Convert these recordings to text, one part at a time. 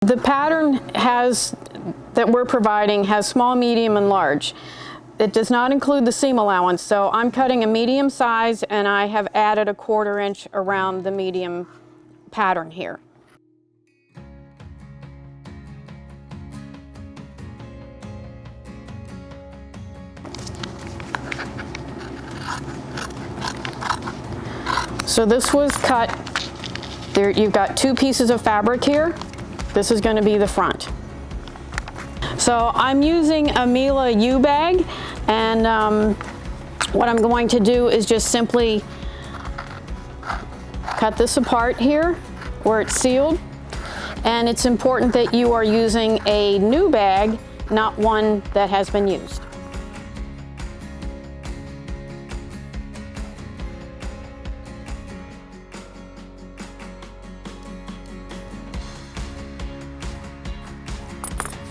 The pattern that we're providing has small, medium, and large. It does not include the seam allowance, so I'm cutting a medium size and I have added a 1/4 inch around the medium pattern here. So this was cut, there you've got 2 pieces of fabric here. This is going to be the front. So I'm using a Miele U bag, and what I'm going to do is just simply cut this apart here where it's sealed. And it's important that you are using a new bag, not one that has been used.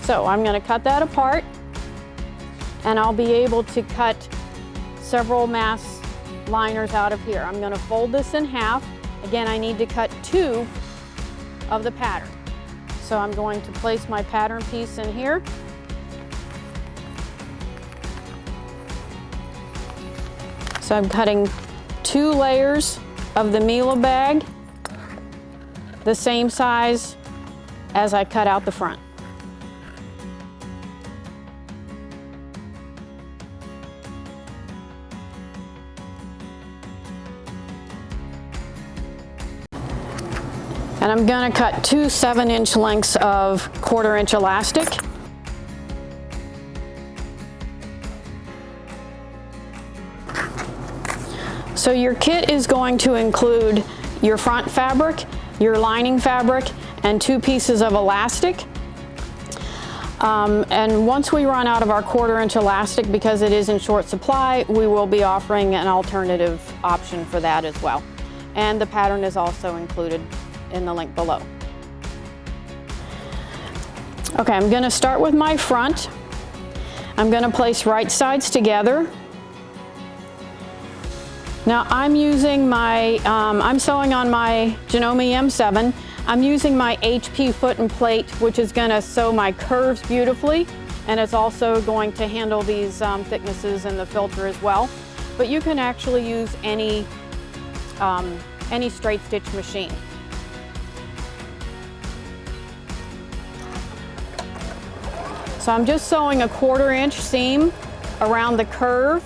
So I'm going to cut that apart, and I'll be able to cut several mask liners out of here. I'm going to fold this in half. Again, I need to cut 2 of the pattern. So I'm going to place my pattern piece in here. So I'm cutting 2 layers of the Miele bag, the same size as I cut out the front. And I'm going to cut 2 7-inch lengths of 1/4 inch elastic. So your kit is going to include your front fabric, your lining fabric, and 2 pieces of elastic. And once we run out of our 1/4 inch elastic, because it is in short supply, we will be offering an alternative option for that as well. And the pattern is also included in the link below. Okay, I'm going to start with my front. I'm going to place right sides together. Now I'm using my, I'm sewing on my Janome M7. I'm using my HP foot and plate, which is going to sew my curves beautifully, and it's also going to handle these thicknesses in the filter as well. But you can actually use any straight stitch machine. So I'm just sewing a 1/4 inch seam around the curve.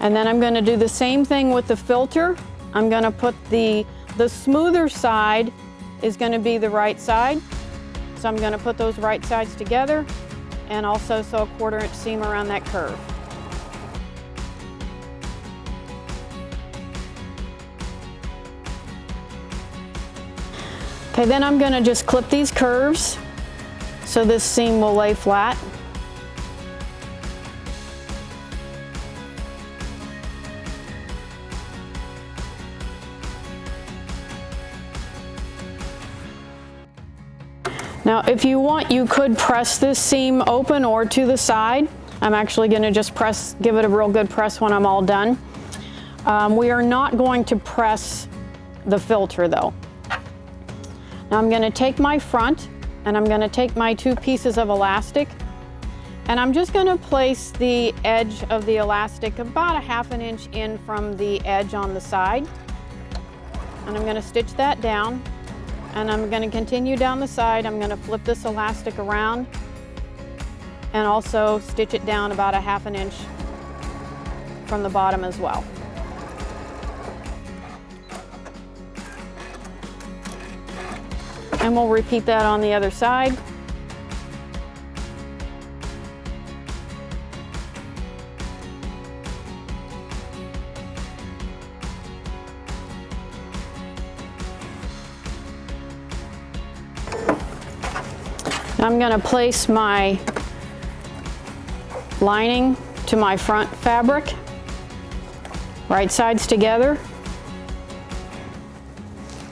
And then I'm going to do the same thing with the filter. I'm going to put the smoother side is going to be the right side. So I'm going to put those right sides together and also sew a 1/4 inch seam around that curve. Okay, then I'm going to just clip these curves so this seam will lay flat. Now, if you want, you could press this seam open or to the side. I'm actually going to just give it a real good press when I'm all done. We are not going to press the filter though. Now I'm going to take my front and I'm going to take my 2 pieces of elastic, and I'm just going to place the edge of the elastic about a 1/2 inch in from the edge on the side. And I'm going to stitch that down, and I'm going to continue down the side. I'm going to flip this elastic around and also stitch it down about a 1/2 inch from the bottom as well. And we'll repeat that on the other side. I'm going to place my lining to my front fabric, right sides together.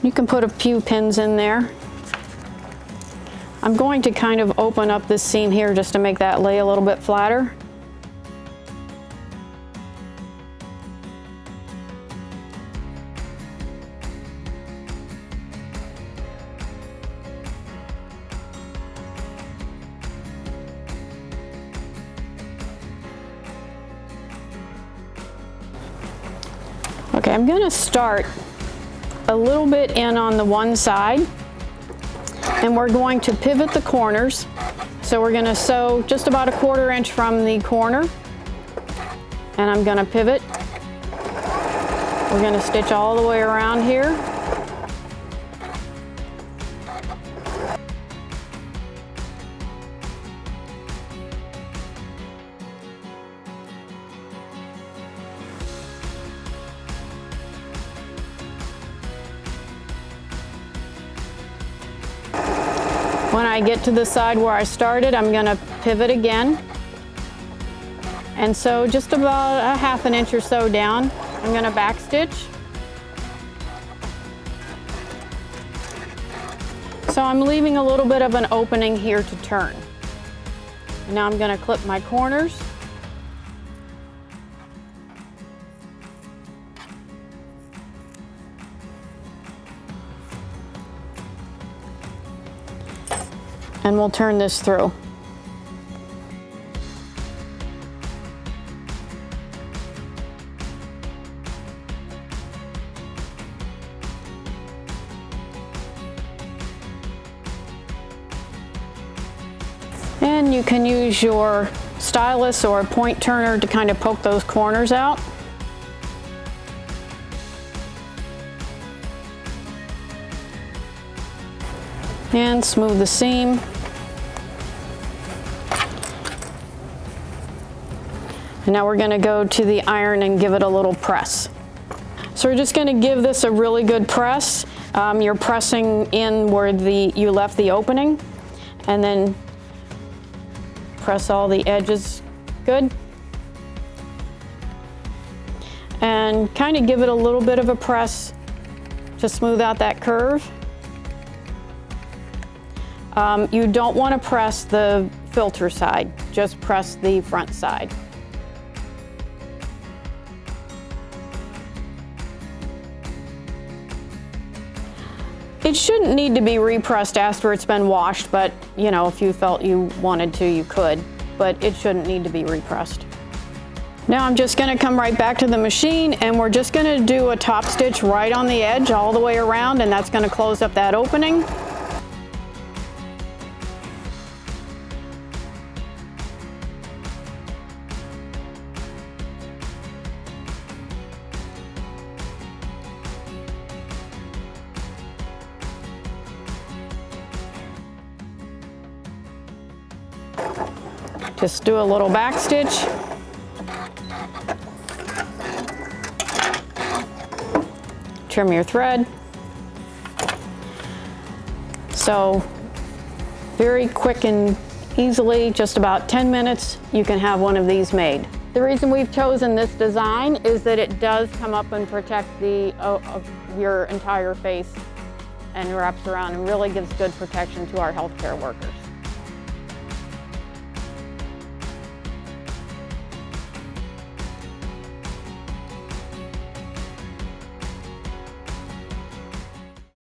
You can put a few pins in there. I'm going to kind of open up this seam here just to make that lay a little bit flatter. Okay, I'm gonna start a little bit in on the one side, and we're going to pivot the corners. So we're gonna sew just about a 1/4 inch from the corner, and I'm gonna pivot. We're gonna stitch all the way around here. When I get to the side where I started, I'm gonna pivot again and sew just about a 1/2 inch or so down. I'm gonna back stitch. So I'm leaving a little bit of an opening here to turn. And now I'm gonna clip my corners. And we'll turn this through. And you can use your stylus or a point turner to kind of poke those corners out. And smooth the seam. And now we're going to go to the iron and give it a little press. So we're just going to give this a really good press. You're pressing in where you left the opening, and then press all the edges good. And kind of give it a little bit of a press to smooth out that curve. You don't want to press the filter side, just press the front side. It shouldn't need to be repressed after it's been washed, but you know, if you felt you wanted to, you could, but it shouldn't need to be repressed. Now I'm just going to come right back to the machine, and we're just going to do a top stitch right on the edge all the way around, and that's going to close up that opening. Just do a little back stitch. Trim your thread. So very quick and easily, just about 10 minutes, you can have one of these made. The reason we've chosen this design is that it does come up and protect your entire face and wraps around and really gives good protection to our healthcare workers.